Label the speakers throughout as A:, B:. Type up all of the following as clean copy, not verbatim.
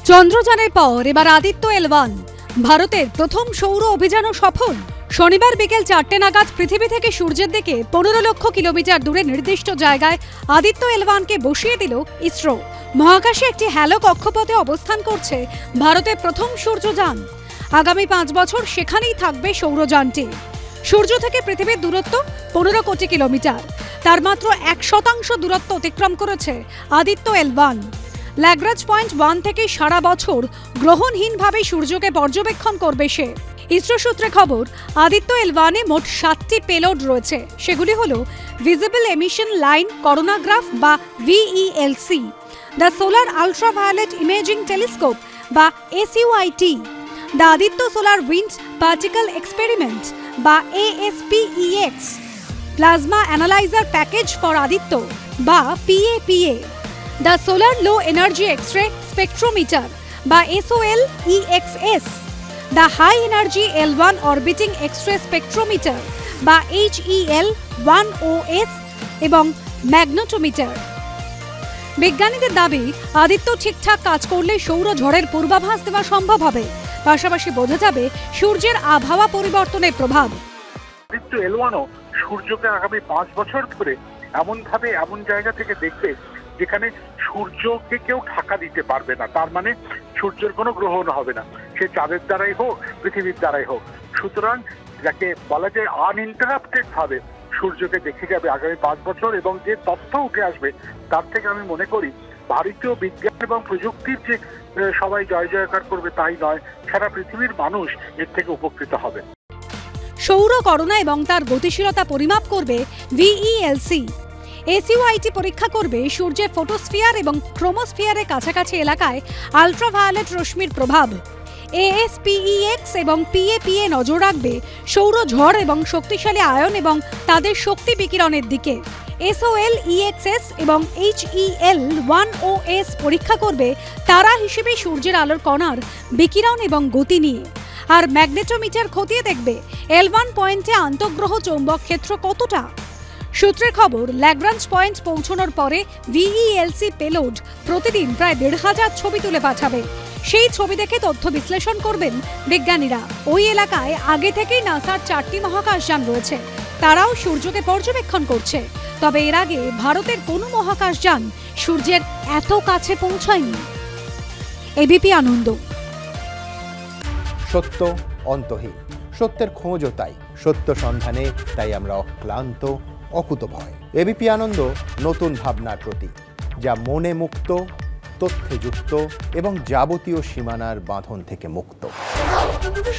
A: চন্দ্রযানের পর এবার আদিত্য এল1 ভারতের প্রথম সৌর অভিযানও সফল। শনিবার বিকেল 4টে নাগাদ পৃথিবী থেকে সূর্যের দিকে 15 লক্ষ কিলোমিটার দূরে নির্দিষ্ট জায়গায় আদিত্য এল1কে বসিয়ে দিল ইসরো। মহাকাশে একটি হ্যালো কক্ষপথে অবস্থান করছে ভারতের প্রথম সূর্যযান। আগামী 5 বছর সেখানেই থাকবে সৌরযানটি। সূর্য থেকে পৃথিবীর দূরত্ব 15 কোটি কিলোমিটার। তার মাত্র 1% দূরত্ব অতিক্রম করেছে আদিত্য এল1। ল্যাগ্রাঞ্জ পয়েন্ট 1 থেকে সারা বছর গ্রহণহীনভাবে সূর্যকে পর্যবেক্ষণ করবে সে। ইসরো সূত্রে খবর, আদিত্য এল1-এ মোট 7টি পেলোড রয়েছে। সেগুলি হল ভিজিবল এমিশন লাইন করোনাগ্রাফ বা VELC, the solar ultraviolet imaging telescope বা SUIT, the Aditya solar wind particle experiment বা ASPEX, plasma analyser package for Aditya বা PAPA, the solar low energy X-ray spectrometer বা SOLEXS, the high energy L1 orbiting X-ray spectrometer বা HEL1OS এবং magnetometer. বিজ্ঞানীদের দাবি, আদিত্য ঠিকঠাক কাজ করলে সৌর ঝড়ের পূর্বাভাস দেওয়া সম্ভব হবে। পাশাপাশি বোঝা যাবে সূর্যের আবহাওয়া পরিবর্তনের প্রভাব।
B: আদিত্য এল1ও সূর্যকে আগামী 5 বছর ধরে এমন জায়গা থেকে দেখবে যেখানে সূর্যকে কেউ ঢাকা দিতে পারবে না। তার মানে সূর্যের কোনো গ্রহণ হবে না, সে চাঁদের দ্বারাই হোক পৃথিবীর দ্বারাই হোক। সুতরাং যাকে বলা যায় আনইন্টারাপ্টেড ভাবে সূর্যকে দেখে যাবে আগামী 5 বছর। এবং যে তথ্য উঠে আসবে তার থেকে আমি মনে করি ভারতীয় বিজ্ঞান এবং প্রযুক্তির যে সবাই জয় জয়কার করবে তাই নয়, সারা পৃথিবীর মানুষ এর থেকে উপকৃত হবে।
A: সৌর করোনা এবং তার গতিশীলতা পরিমাপ করবে VELC। SUIT পরীক্ষা করবে সূর্যের ফটোস্ফিয়ার এবং ক্রোমোস্ফিয়ারের কাছাকাছি এলাকায় আলট্রাভায়োলেট রশ্মির প্রভাব। ASPEX এবং PAPA নজর রাখবে সৌর ঝড় এবং শক্তিশালী আয়ন এবং তাদের শক্তি বিকিরণের দিকে। SOLEXS এবং HEL1OS পরীক্ষা করবে তারা হিসেবে সূর্যের আলোর কণার বিকিরণ এবং গতি নিয়ে। আর ম্যাগনেটোমিটার খতিয়ে দেখবে L1 পয়েন্টে আন্তঃগ্রহ চৌম্বক ক্ষেত্র কতটা। সূত্রের খবর, ল্যাগ্রাঞ্জ পয়েন্ট পৌঁছানোর পরে VELC পেলোড প্রতিদিন প্রায় 1,500 ছবি তুলে পাঠাবে। সেই ছবি দেখে তথ্য বিশ্লেষণ করবেন বিজ্ঞানীরা। ওই এলাকায় আগে থেকেই নাসার 4টি মহাকাশযান রয়েছে, তারাও সূর্যকে পর্যবেক্ষণ করছে। তবে এর আগে ভারতের কোনো মহাকাশযান সূর্যের এত কাছে পৌঁছায়নি। ABP আনন্দ।
C: সত্য অন্তহীন, সত্যের খোঁজও তাই, সত্য সন্ধানে তাই আমরা অক্লান্ত অকুতভয়। ABP আনন্দ নতুন ভাবনার প্রতীক, যা মনে মুক্ত, তথ্যে যুক্ত এবং যাবতীয় সীমানার বাঁধন থেকে মুক্ত।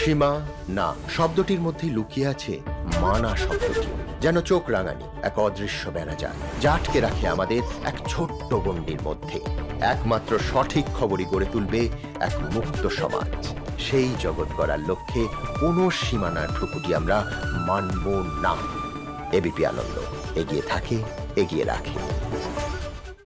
D: সীমা না শব্দটির মধ্যেই লুকিয়ে আছে মানা শব্দটি, যেন চোখ রাঙানি এক অদৃশ্য বেড়াজাল, যা আটকে রাখে আমাদের এক ছোট্ট গণ্ডির মধ্যে। একমাত্র সঠিক খবরই গড়ে তুলবে এক মুক্ত সমাজ। সেই জগৎ গড়ার লক্ষ্যে কোনো সীমানার ঠুকুটি আমরা মানব না। ABP আনন্দ এগিয়ে থাকে, এগিয়ে রাখে।